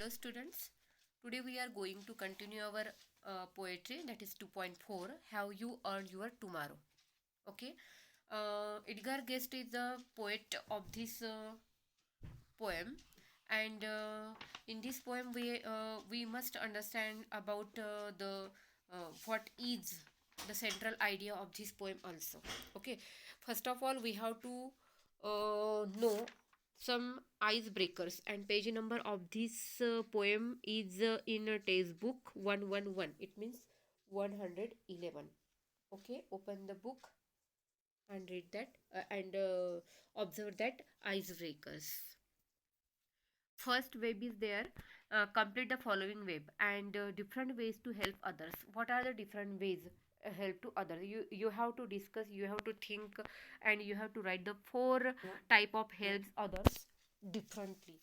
Hello students, today we are going to continue our poetry, that is 2.4, How You Earn Your Tomorrow. Okay, Edgar Guest is the poet of this poem, and in this poem we must understand about the what is the central idea of this poem also. Okay, first of all we have to know some icebreakers, and page number of this poem is in a textbook 111, it means 111. Okay, open the book and read that and observe that icebreakers. First web is there. Complete the following web, and different ways to help others. What are the different ways help to others? You have to discuss, you have to think, and you have to write the four type of helps others differently.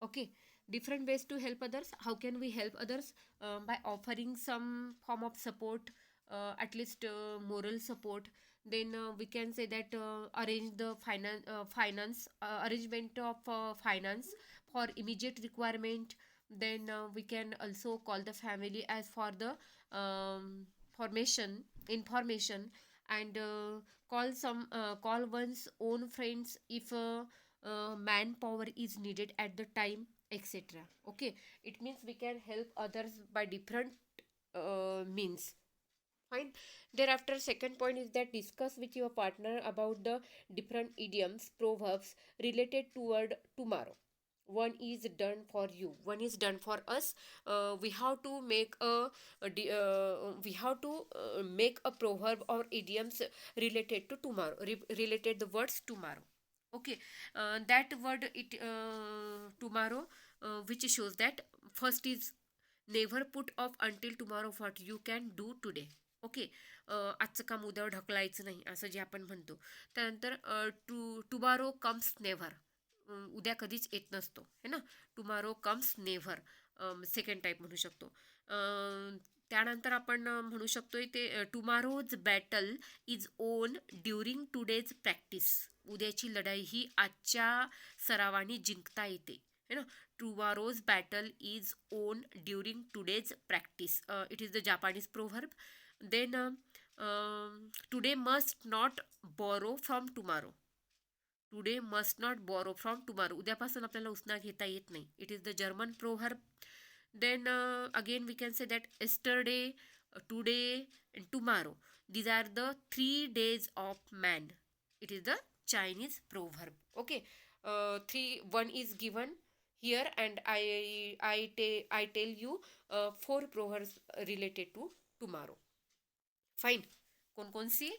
Okay, different ways to help others. How can we help others? By offering some form of support, at least moral support. Then we can say that arrange the finance arrangement of finance for immediate requirement. Then we can also call the family as for the formation information, and call one's own friends if manpower is needed at the time, etc. Okay, it means we can help others by different means. Fine. Thereafter, second point is that discuss with your partner about the different idioms, proverbs related toward tomorrow. One is done for you, one is done for us. We have to make a proverb or idioms related to tomorrow, related the words tomorrow. Okay, that word it tomorrow, which shows that first is never put off until tomorrow what you can do today. Okay, आजचं काम उद्यावर ढकलायचं नाही असं जे आपण म्हणतो. त्यानंतर tomorrow comes never, उद्या कधीच येत नसतो है ना. Tomorrow comes never second type म्हणू शकतो. त्यानंतर आपण म्हणू शकतोय ते tomorrow's battle is own during today's practice. उद्याची लढाई ही आजच्या सरावाने जिंकता येते है ना. Tomorrow's battle is won during today's practice. It is the Japanese proverb. Then today must not borrow from tomorrow. Today must not borrow from tomorrow. उद्यापासून आपल्याला उसना घेता येत नाही. It is the German proverb. Then again we can say that yesterday, today and tomorrow. These are the 3 days of man. It is the Chinese proverb. Okay. One is given here, and I tell you four proverbs related to tomorrow. Fine. कौन कौन सी?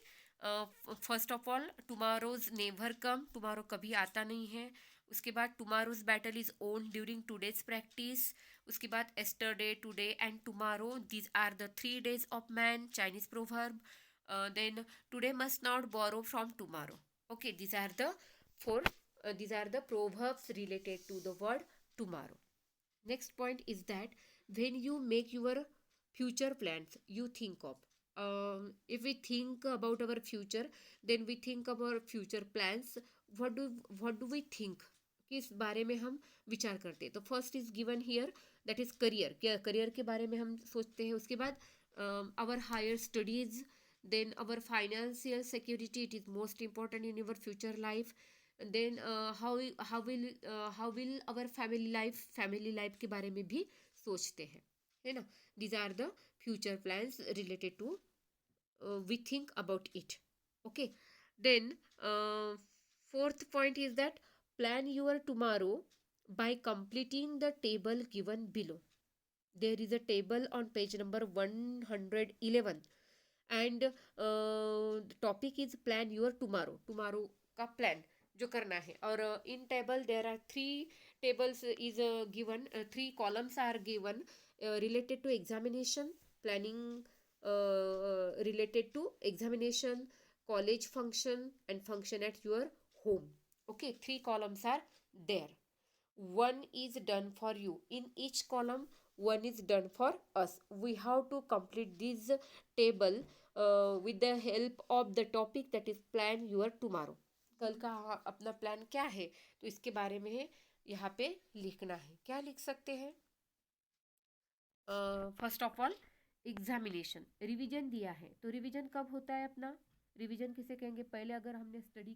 First of all tomorrow's never come, tomorrow कभी आता नहीं है. उसके बाद tomorrow's battle is won during today's practice. उसके बाद yesterday, today and tomorrow, these are the 3 days of man, Chinese proverb. Then today must not borrow from tomorrow. Okay, these are the proverbs related to the word tomorrow. Next point is that when you make your future plans, you think of, if we think about our future, then we think about future plans. what do we think, किस बारे में हम विचार करते हैं. तो first is given here, that is career. Career के बारे में हम सोचते हैं. उसके बाद our higher studies, then our financial security, it is most important in your future life. then how will our family life के बारे में भी सोचते हैं है ना. these are the future plans related to we think about it. Okay, then fourth point is that plan your tomorrow by completing the table given below. There is a table on page number 111, and the topic is plan your tomorrow का plan जो करना है. और in table there are 3 tables is given, 3 columns are given related to examination, planning related to examination, college function and function at your home. Okay, 3 columns are there. One is done for you. In each column one is done for us. We have to complete this table with the help of the topic that is plan your tomorrow. कल का अपना plan क्या है, तो इसके बारे में यहाँ पे लिखना है। क्या लिख सकते हैं? First of all examination, revision दिया है तो रिवीजन कब होता है अपना? रिवीजन किसे कहेंगे? पहले अगर हमने स्टडी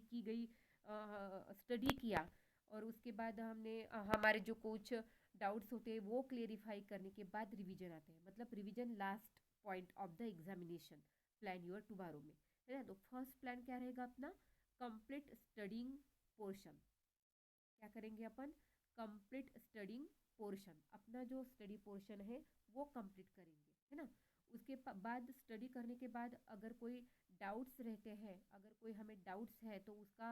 किया और उसके बाद हमने हमारे जो कुछ डाउट्स होते हैं वो क्लियरिफाई करने के बाद रिवीजन आते हैं, मतलब revision last point of the examination plan your tomorrow में, है ना। तो फर्स्ट प्लान क्या रहेगा अपना? Complete studying portion. क्या करेंगे अपन? कंप्लीट स्टडिंग पोर्शन, अपना जो स्टडी पोर्शन है वो कंप्लीट करेंगे, है ना। उसके बाद स्टडी करने के बाद अगर कोई डाउट्स रहते हैं, अगर कोई हमें डाउट्स है तो उसका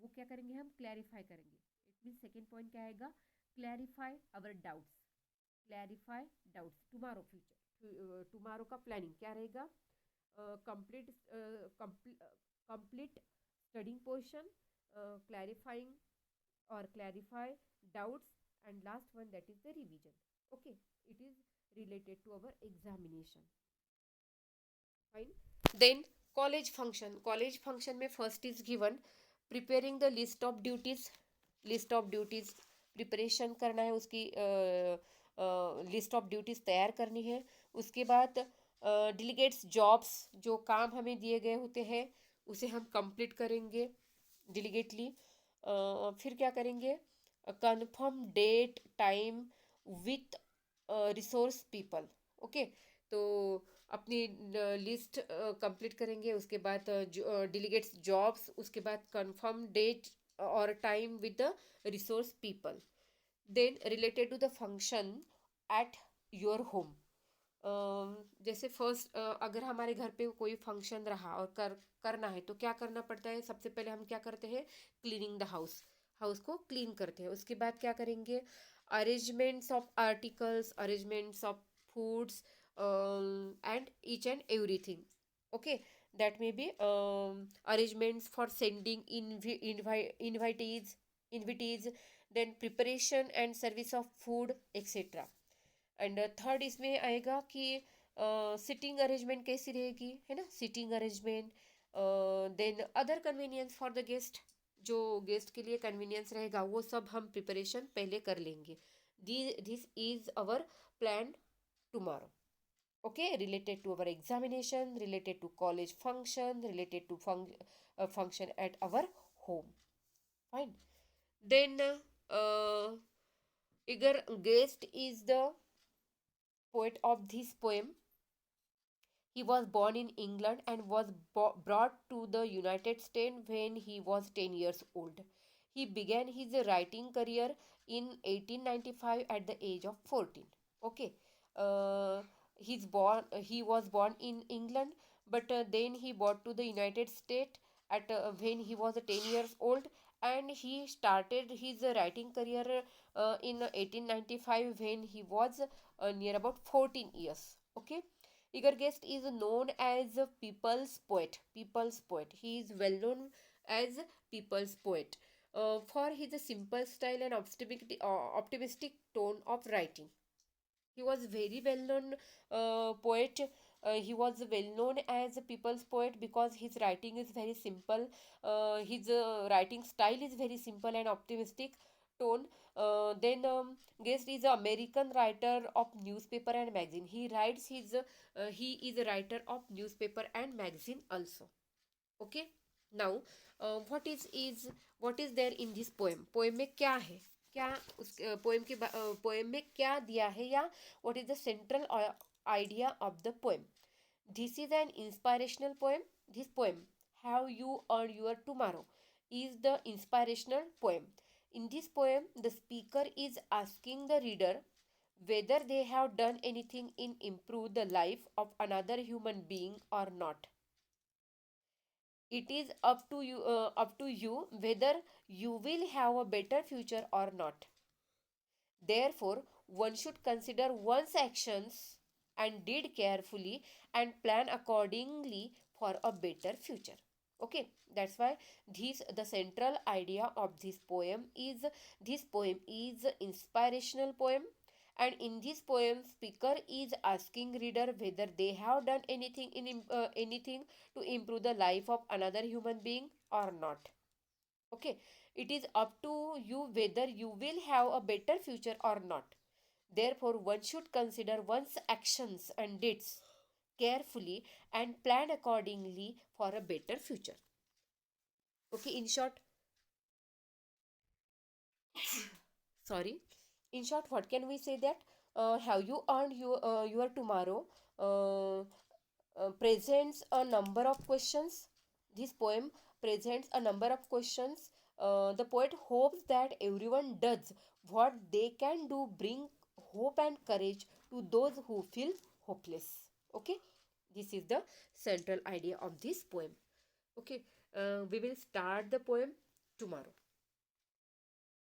वो क्या करेंगे? हम क्लैरिफाई करेंगे। इट मीन सेकेंड पॉइंट क्या आएगा? Clarify our doubts. Clarify doubts tomorrow future, tomorrow का प्लानिंग क्या रहेगा? Complete complete studying portion, clarifying or clarify doubts, and last one, that is the revision. Okay, it is related to our examination. Fine. Then college function में first is given preparing the list of duties preparation करना है, उसकी list of duties तैयार करनी है। उसके बाद डिलीगेट्स jobs, जो काम हमें दिए गए होते हैं उसे हम कंप्लीट करेंगे डिलीगेटली। फिर क्या करेंगे? Confirm date time with resource people. Okay, तो अपनी लिस्ट कंप्लीट करेंगे, उसके बाद डिलीगेट्स जॉब्स, उसके बाद कंफर्म डेट और time with the resource people. Then related to the function at your home. जैसे फर्स्ट अगर हमारे घर पे कोई फंक्शन रहा और करना है तो क्या करना पड़ता है? सबसे पहले हम क्या करते हैं? क्लीनिंग द हाउस, हाउस को क्लीन करते हैं। उसके बाद क्या करेंगे? Arrangements of articles, arrangements of foods and each and everything. Okay, that may be arrangements for sending invitees, then preparation and service of food, etc. And third इसमें आएगा कि सिटिंग अरेंजमेंट कैसी रहेगी, है ना, sitting arrangement. Then other convenience for the guest, जो guest के लिए कन्वीनियंस रहेगा वो सब हम प्रिपरेशन पहले कर लेंगे। This is our plan tomorrow. Okay, related to our examination, related to college function, related to function at our home. Fine. Then Igor Guest is the poet of this poem. He was born in England and was brought to the United States when he was 10 years old. He began his writing career in 1895 at the age of 14. Okay. Uh, he was born in England, but then he brought to the United States at when he was 10 years old, and he started his writing career in 1895 when he was near about 14 years. Okay. Egergest is known as a people's poet. People's poet. He is well known as people's poet for his simple style and optimistic tone of writing. He was very well known poet. He was well known as a people's poet because his writing is very simple. His writing style is very simple and optimistic tone. Then Guest is an American writer of newspaper and magazine. He is a writer of newspaper and magazine also. Okay. Now what is there in this poem? Poem में क्या है? क्या उस poem में क्या दिया है, या what is the central idea of the poem? This is an inspirational poem. This poem, How You Earn Your Tomorrow, is the inspirational poem. In this poem, the speaker is asking the reader whether they have done anything in improve the life of another human being or not. It is up to you whether you will have a better future or not. Therefore, one should consider one's actions and deed carefully and plan accordingly for a better future. Okay, that's why the central idea of this poem is inspirational poem, and in this poem speaker is asking reader whether they have done anything to improve the life of another human being or not. Okay, It is up to you whether you will have a better future or not. Therefore, one should consider one's actions and deeds carefully and plan accordingly for a better future. Okay, in short, sorry, in short, what can we say that have you earned your tomorrow presents a number of questions. This poem presents a number of questions. The poet hopes that everyone does what they can do, bring hope and courage to those who feel hopeless. Okay, this is the central idea of this poem. Okay, we will start the poem tomorrow.